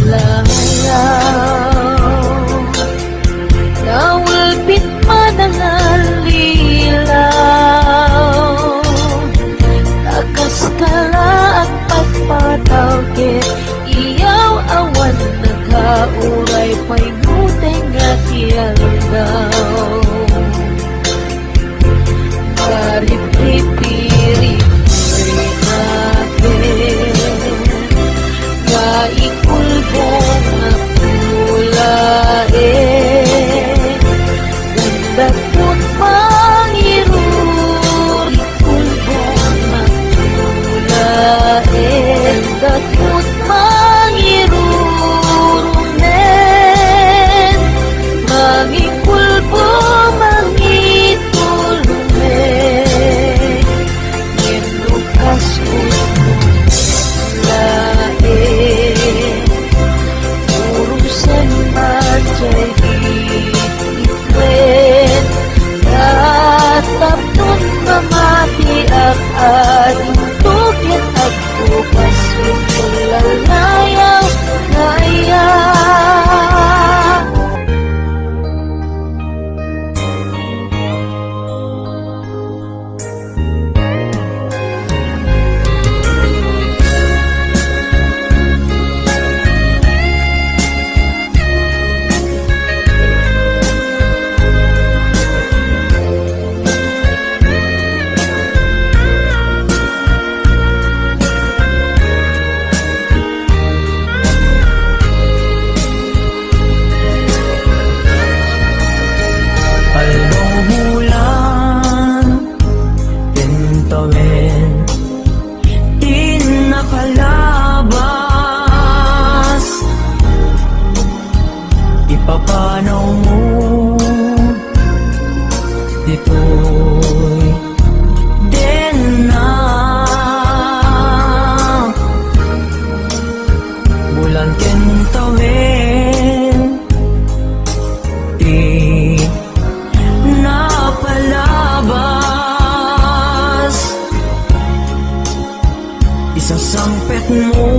layaw, nawalpit man ang alilaw, nakaskala at pagpatawkit, iyaw awan nagkauray pa'y nuteng at yaldaw. Marip-rip-rip ikulbong na pulae, gandapot pangirur, ikulbong na pulae, gandapot mangirurunen, mangikulbong mangitulunen, ngenukas kulbong lae, urusan majay itwen, tatapon mamati ang ating tukit at bukas lalayaw laya. Ipapanaw mo dito'y din na bulan kentawin, di napalabas, isasangpet mo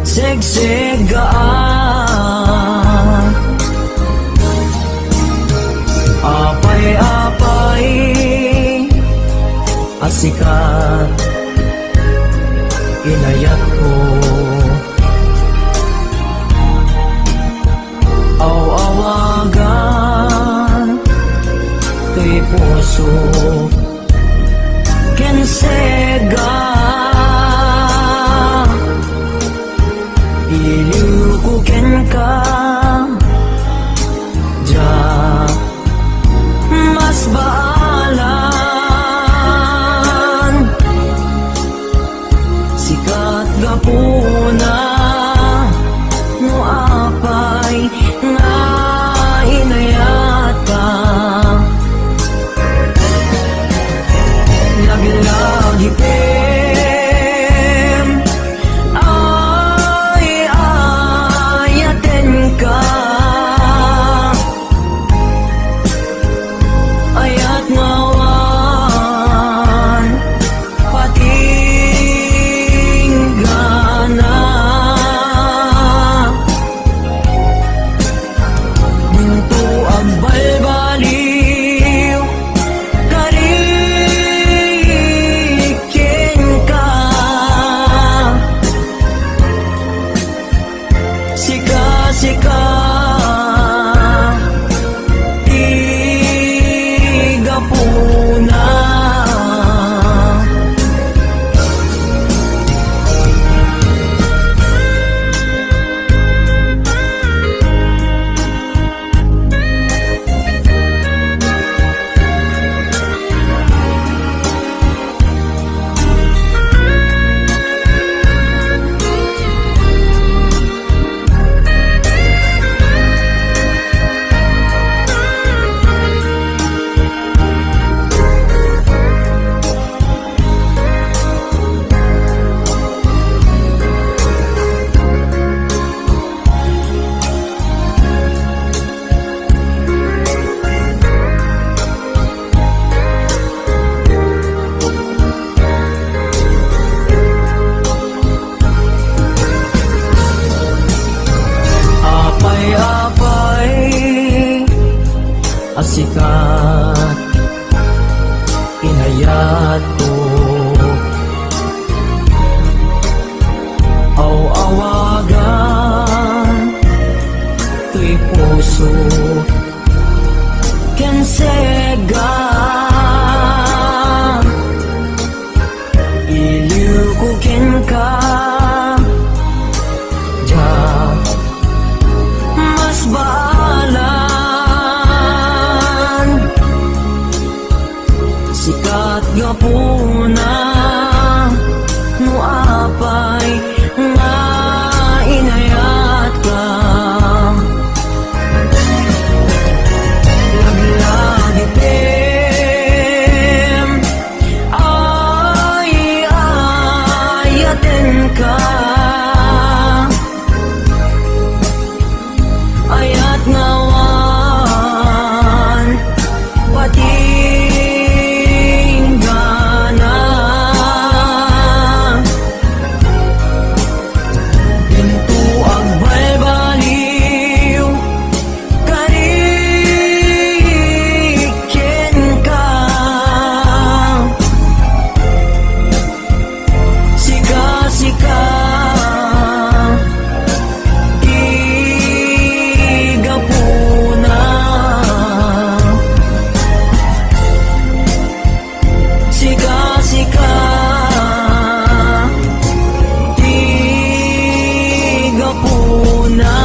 segsegaan, apay-apay asikat inayat ko, aw-awagan kay puso kensega, ilukukin ka diyan mas baalan, sikat gapuna no apay nga inayat ka, lagi-lagi ayat ngawan patinggana. asikat, inayat ko. Aw-awagan, to'y puso, kensega. Iliw ko ken ka, ja, mas baalan. Sikat nga po na, no apay nga inayat ka. Lagi-lagi tem, ay ayaten ka. Ayat ngawan, patinggana. Pinto ang balbaliw, karikin ka. Sika-sika, igapuna. Sika-sika, igapuna.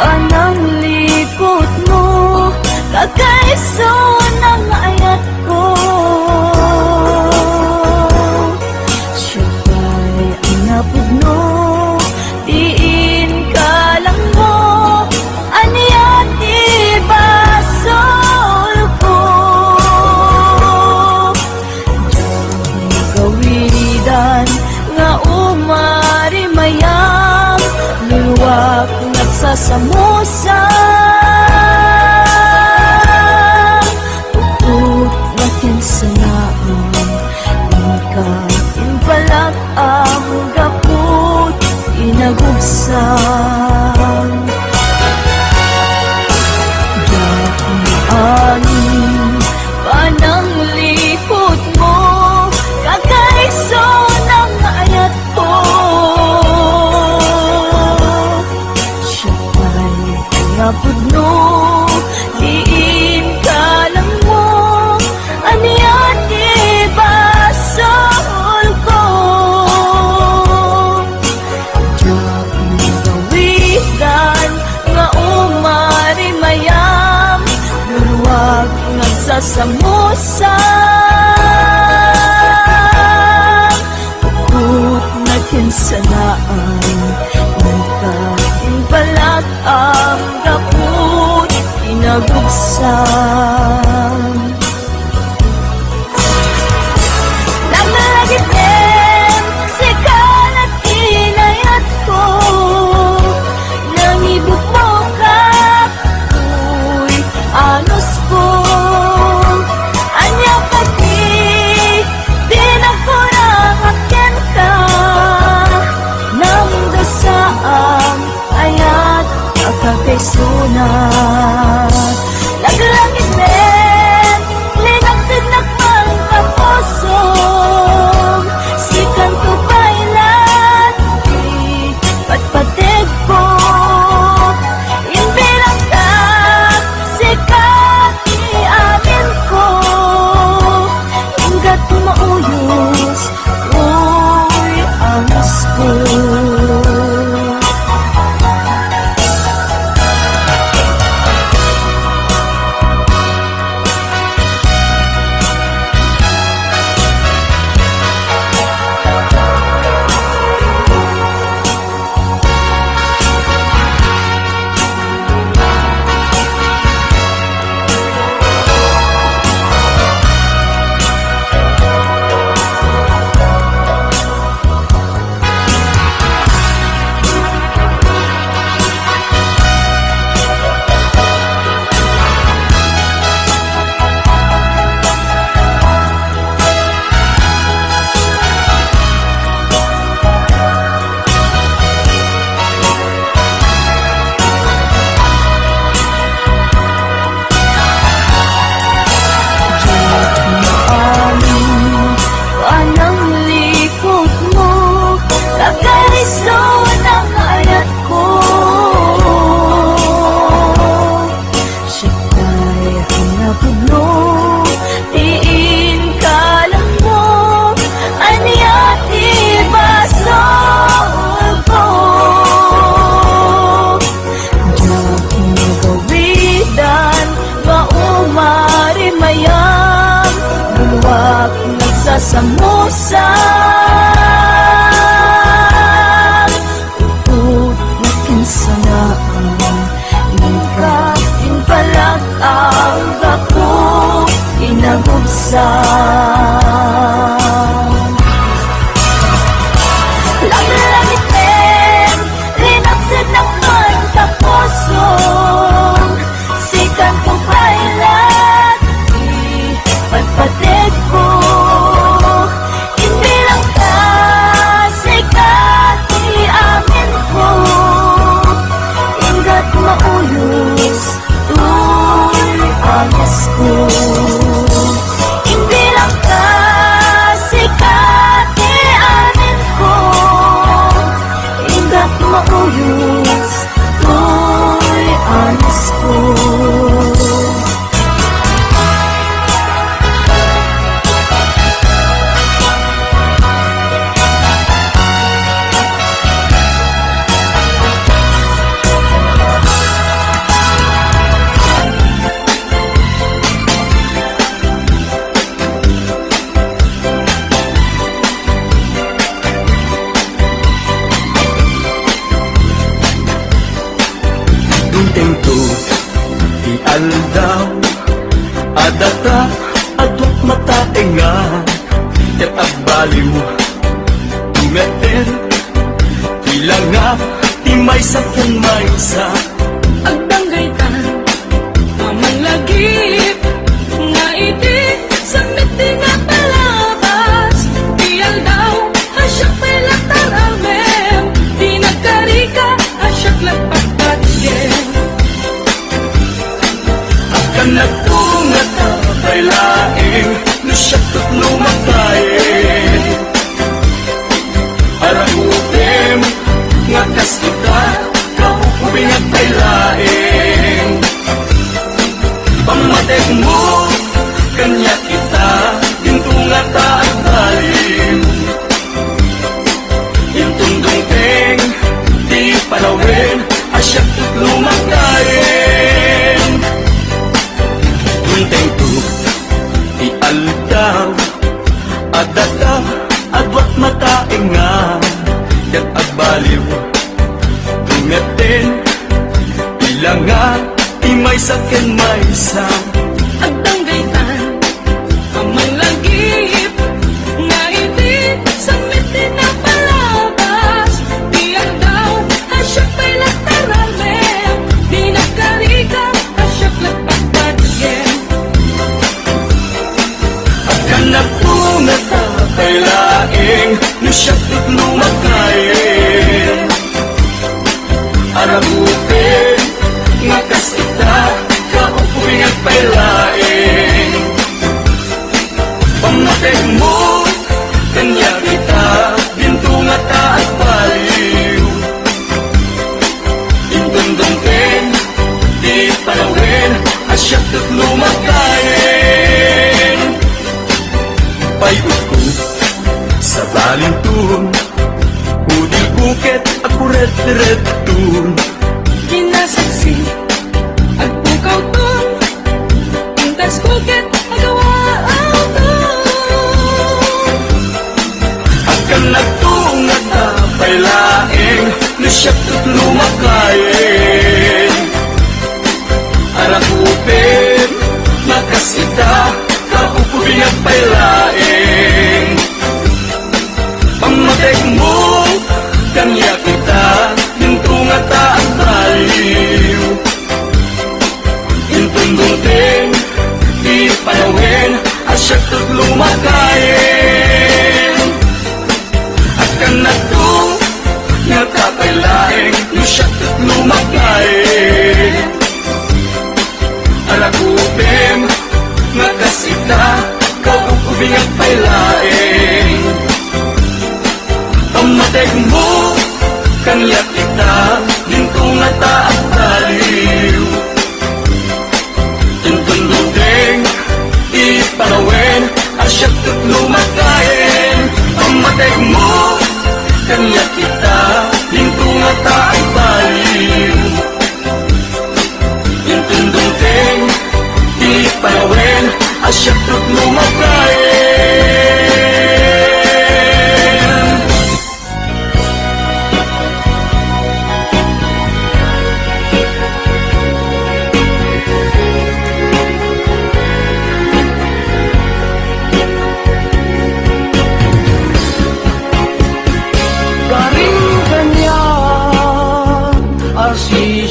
Kanang likod mo, kagaiso ng ayat ko. Siya'y ang napudno, diin ka lang mo, aniyat ibasol ko. Diya'y gawidan, nga umari mayam, luwak nagsasamusa. Upot na kinsanaan, inpalag ang gapot, inagugsan. Daan panang likod mo, kagaiso ng ayat ko. Napudno, diin ka lang mo, aniyat ibasol ko. Diyang gawidan, nga umari mayam, luwag nagsasamusa. Upot na kinsanaan, balag ang gapot, inagugsan. Lagi-lagi tem, sikat at inayat ko. Nangibot mo ka, uy, anos ko. Anya pati, pinagkurang-akyan ka. Nang dasaang ayat kakaisunat. Laglangit men, linagtinag mang kapusong. Sikan ko bailan, patpatig ko. Inbilang ka, sikat iamin ko. Hanggat mauyos, uy, amas ko. sana Ika inpalag ang ako inagubsan Langit-langitin Rinapsid naman tapusong Sikan kong pailat Ipagpatid ko Hindi lang ka Sikat iamin ko Ingat mauyos Uy, ayos ko Hindi lang ka Sikat iamin ko Ingat mauyos Uy, ayos ko Intento ialdaw adata adwat mataenga ket agbaliw tumeter ilang nga timay sa maysa Agdanggaytan, amang lagip Nga iti, samiti nga palabas Tiyal daw, asyak may lataramem Di nagkarika, asyak lagpagpagyen akan nagtungat tapay laing lusyak at lumakain aragutem nga kasita kaupubing at tay laing pamatek mo kanya kita gintungat at talim intundungteng di palawin asyak at lumakain Tunteng tu ialdaw adata adwat mataenga ket agbaliw tungetin ilang nga timay sa maysa Agdanggaytan, amang lagip Nga iti, samiti nga palabas Tiyal daw, asyak may lataramem Di nagkarika, asyak lagpagpagyen akan nagtungat tapay laing lusyak at lumakain aragutin nga kasita kaupubing at pailaing pamatek mo kanya kita gintungat at baliw intundungtin di palawin asyak at lumakain payut ko sa balintun udil bukit at kuret-retun Kinasaksi, agpukaw ton Intas kuket, agawaan ton akan nagtungat tapay laing lusyak at lumakain arakupin nakasita kaupubing at pailaing pamatek mo kanya kita gintungat at baliw intundungteng di palawin asyak at lumakain akan nagtungat tapay laing lusyak at lumakain aragupim nga kasita kaupubing at pailaing pamatek mo kanya kita gintungat at baliw intundungteng di palawin asyak at lumakain pamatek mo kanya kita gintungat at baliw intundungteng di palawin asyak at lumakain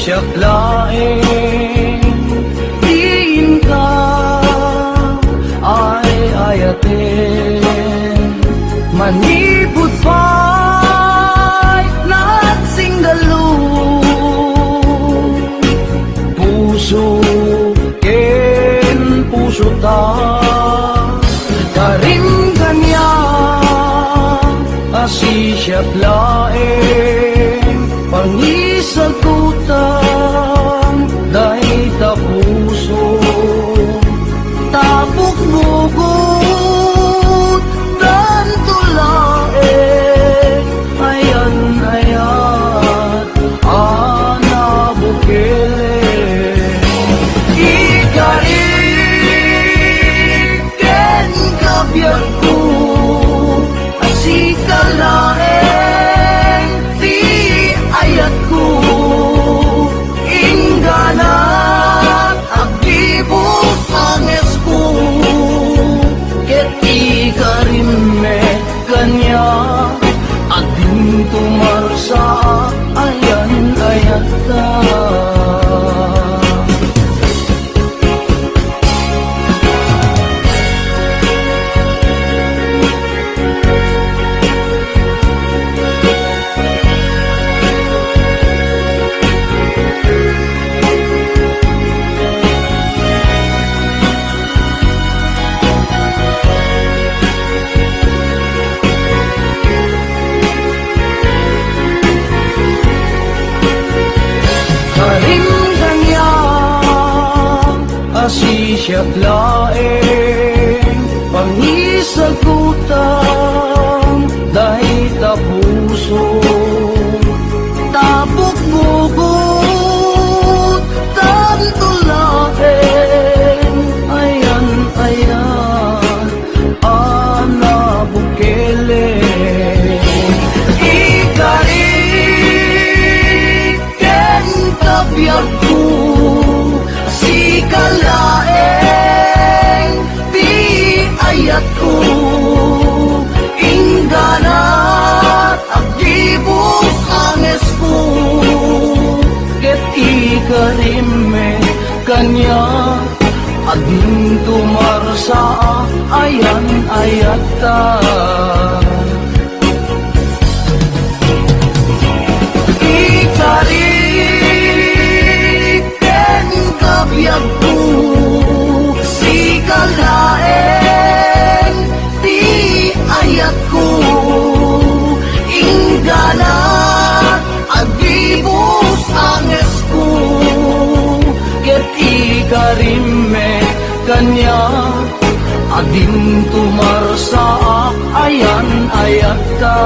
siya laing diin ka ay ayatin manipod pa'y nagsingalo puso ken puso ta karim kanya asi siya laing pangisagutan dahil ta puso tapok bugot dan tulaing ayan ayat anabukele ikariken kabiyan ko asikalaeng di ayat ko ingganat akibos anges ko keti karime kanya ading tumarsa ayan ayat ka asi siya laing pangisagutan dahil ta puso tapok bugot tanto laing ayan ayan anabukele ikariken kabiyak ko sikalaeng di ayat ko ingganat akibos anges ko ket ikarime kanya ading tumarsa ayan ayat ta kabiyak ko sikalaeng di ayat ko ingganat agibos anges ko ket ikarime kanya ading tumarsa ayan ayat ka